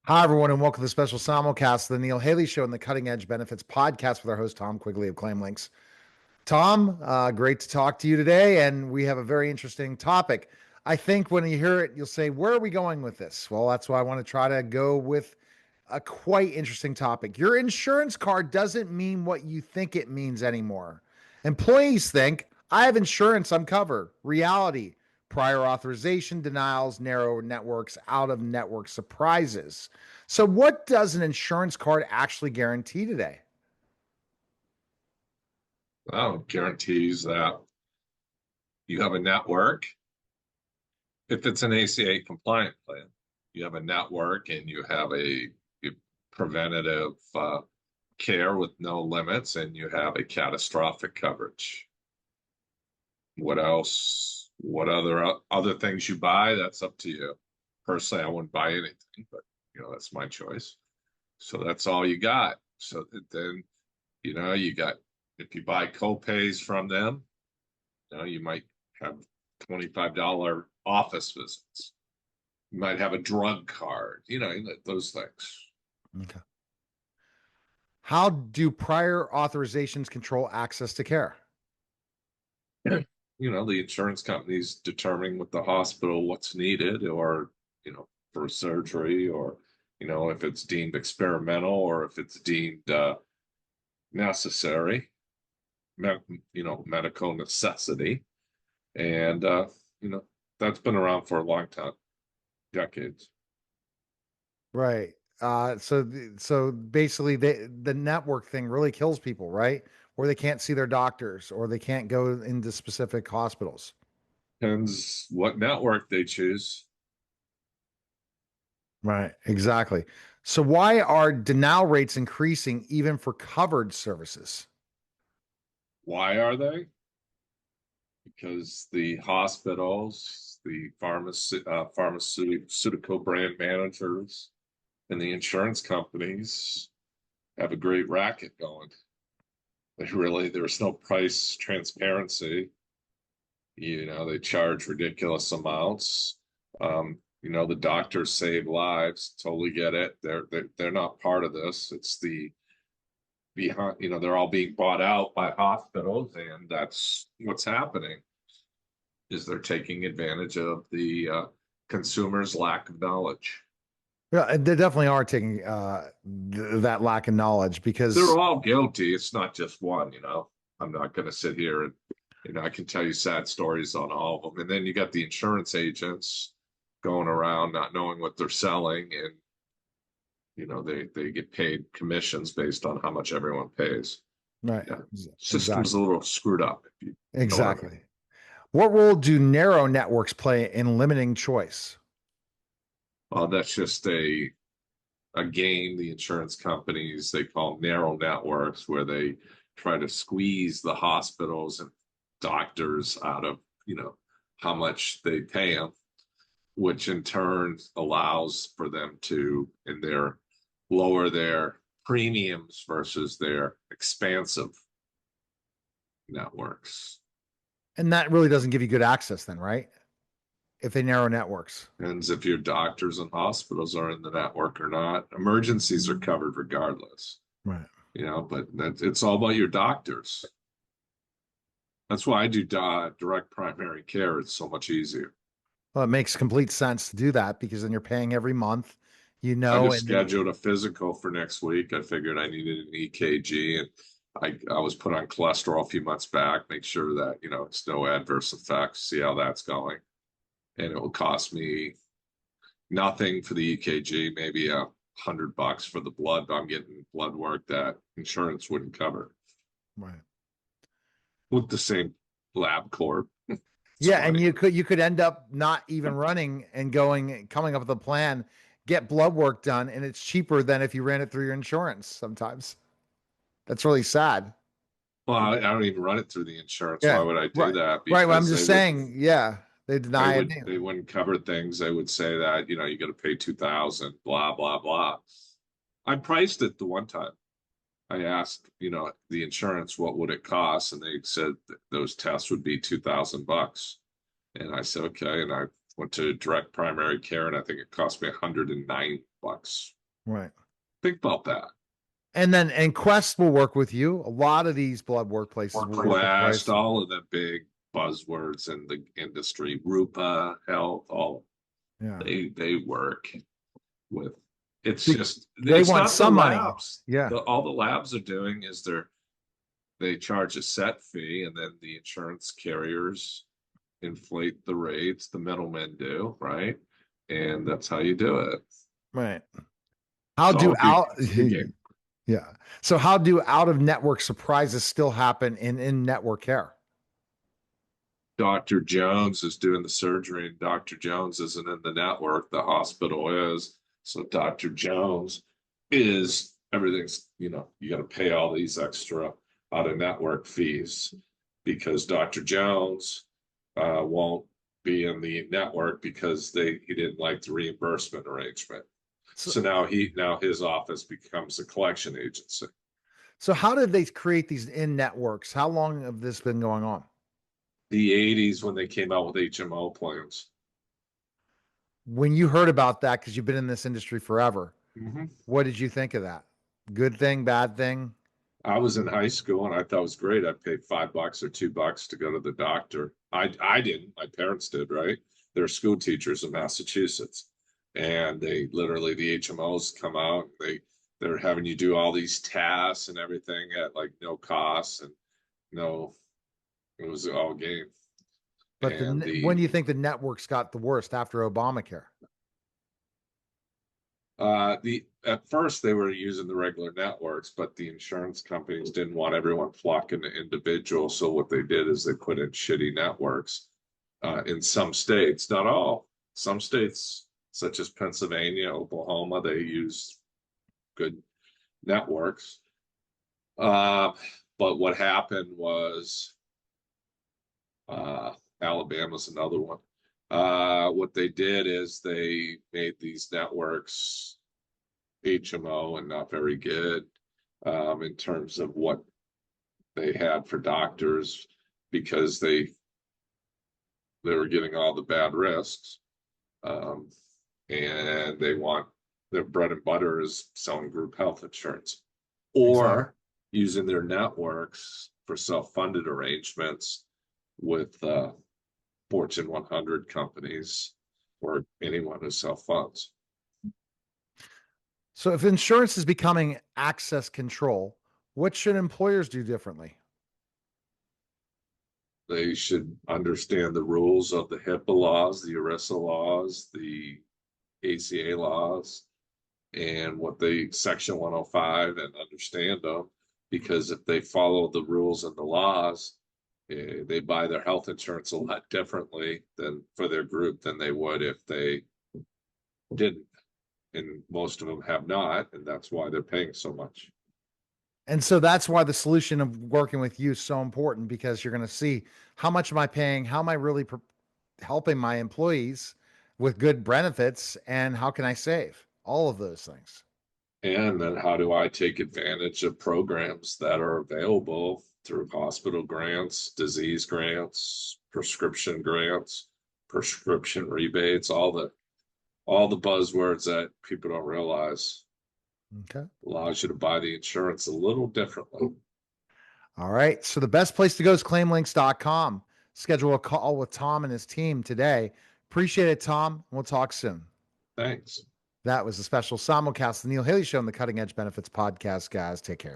Hi, everyone, and welcome to the special simulcast of the Neil Haley Show and the Cutting Edge Benefits podcast with our host, Tom Quigley of ClaimLinx. Tom, great to talk to you today, and we have a very interesting topic. I think when you hear it, you'll say, where are we going with this? Well, that's why I want to try to go with a quite interesting topic. Your insurance card doesn't mean what you think it means anymore. Employees think, I have insurance, I'm covered. Reality, prior authorization denials, narrow networks, out of network surprises. So, what does an insurance card actually guarantee today? Well, it guarantees that you have a network. If it's an ACA compliant plan, you have a network and you have a preventative care with no limits, and you have a catastrophic coverage. What else? What other things you buy? That's up to you. Personally, I wouldn't buy anything, but that's my choice. So that's all you got. So then you got, if you buy copays from them, you might have $25 office visits. You might have a drug card, those things. Okay. How do prior authorizations control access to care? The insurance companies determining with the hospital what's needed, or, for surgery, or, if it's deemed experimental or if it's deemed necessary, medical necessity. And, that's been around for a long time, decades. Right. So basically, the network thing really kills people, right? Or they can't see their doctors, or they can't go into specific hospitals. Depends what network they choose. Right. Exactly. So why are denial rates increasing even for covered services? Why are they? Because the hospitals, the pharmaceutical brand managers, and the insurance companies have a great racket going. There's no price transparency. They charge ridiculous amounts. The doctors save lives. Totally get it. They're not part of this. It's the behind, they're all being bought out by hospitals, and that's what's happening. Is they're taking advantage of the consumer's lack of knowledge. Yeah, and they definitely are taking that lack of knowledge They're because all guilty. It's not just one. I'm not going to sit here and I can tell you sad stories on all of them. And then you got the insurance agents going around not knowing what they're selling, and they get paid commissions based on how much everyone pays. right, Yeah, system's a exactly, little screwed up, if you know what I mean. exactly. What role do narrow networks play in limiting choice? That's just a game the insurance companies, they call narrow networks, where they try to squeeze the hospitals and doctors out of how much they pay them, which in turn allows for them to in their lower their premiums versus their expansive networks. And that really doesn't give you good access then, right? If they narrow networks. And if your doctors and hospitals are in the network or not, emergencies are covered regardless. Right. But it's all about your doctors. That's why I do direct primary care. It's so much easier. Well, it makes complete sense to do that because then you're paying every month, I just and then scheduled a physical for next week. I figured I needed an EKG, and I was put on cholesterol a few months back. Make sure that it's no adverse effects. See how that's going, and it will cost me nothing for the EKG, maybe $100 for the blood. But I'm getting blood work that insurance wouldn't cover right. with the same lab corp. It's Yeah, and funny. you could end up not even running and coming up with a plan, get blood work done, and it's cheaper than if you ran it through your insurance sometimes. That's really sad. Well, I don't even run it through the insurance. Why Yeah. would I do Right. that? Right. Well, I'm Because just saying, yeah, they deny it. they wouldn't cover things. They would say that you got to pay 2,000, blah blah blah. I priced it the one time. I asked the insurance what would it cost, and they said those tests would be $2,000. And I said okay, and I went to direct primary care, and I think it cost me $109. Right. Think about that. And Quest will work with you. A lot of these blood workplaces will work with Quest, Quest. all of the big buzzwords in the industry, Rupa, Health, all Yeah. they work with. It's Be- just they it's want not the some money. labs. Yeah. All the labs are doing is they charge a set fee, and then the insurance carriers inflate the rates. The middlemen do, right? And that's how you do it. Right. How It's all do a big, out big game. Yeah. So how do out of network surprises still happen in network care? Dr. Jones is doing the surgery, and Dr. Jones isn't in the network. The hospital is. So Dr. Jones is everything's, you got to pay all these extra out of network fees because Dr. Jones won't be in the network because he didn't like the reimbursement arrangement. So now his office becomes a collection agency. So how did they create these in networks? How long have this been going on? The 80s when they came out with HMO plans. When you heard about that, because you've been in this industry forever, Mm-hmm. what did you think of that? Good thing, bad thing? I was in high school and I thought it was great. I paid $5 or $2 to go to the doctor. I didn't. My parents did, right? They're school teachers in Massachusetts, and they literally the HMOs come out. They're having you do all these tasks and everything at like no cost and no. It was all game. But And when do you think the networks got the worst after Obamacare? at first they were using the regular networks, but the insurance companies didn't want everyone flocking to individual. So what they did is they put in shitty networks in some states, not all. Some states, such as Pennsylvania, Oklahoma, they use good networks. But what happened was Alabama's another one. What they did is they made these networks HMO and not very good in terms of what they had for doctors because they were getting all the bad risks, and their bread and butter is selling group health insurance or Exactly. using their networks for self-funded arrangements with Fortune 100 companies or anyone who self-funds. So if insurance is becoming access control, what should employers do differently? They should understand the rules of the HIPAA laws, the ERISA laws, the ACA laws, and what they Section 105 and understand them. Because if they follow the rules and the laws, they buy their health insurance a lot differently than for their group than they would if they didn't. And most of them have not, and that's why they're paying so much. And so that's why the solution of working with you is so important, because you're going to see how much am I paying? How am I really helping my employees with good benefits? And how can I save? All of those things. And then how do I take advantage of programs that are available through hospital grants, disease grants, prescription grants, prescription rebates, all the buzzwords that people don't realize. Okay. Allows you to buy the insurance a little differently. All right. So the best place to go is claimlinx.com. Schedule a call with Tom and his team today. Appreciate it, Tom. We'll talk soon. Thanks. That was a special simulcast, the Neil Haley Show on the Cutting Edge Benefits podcast, guys. Take care.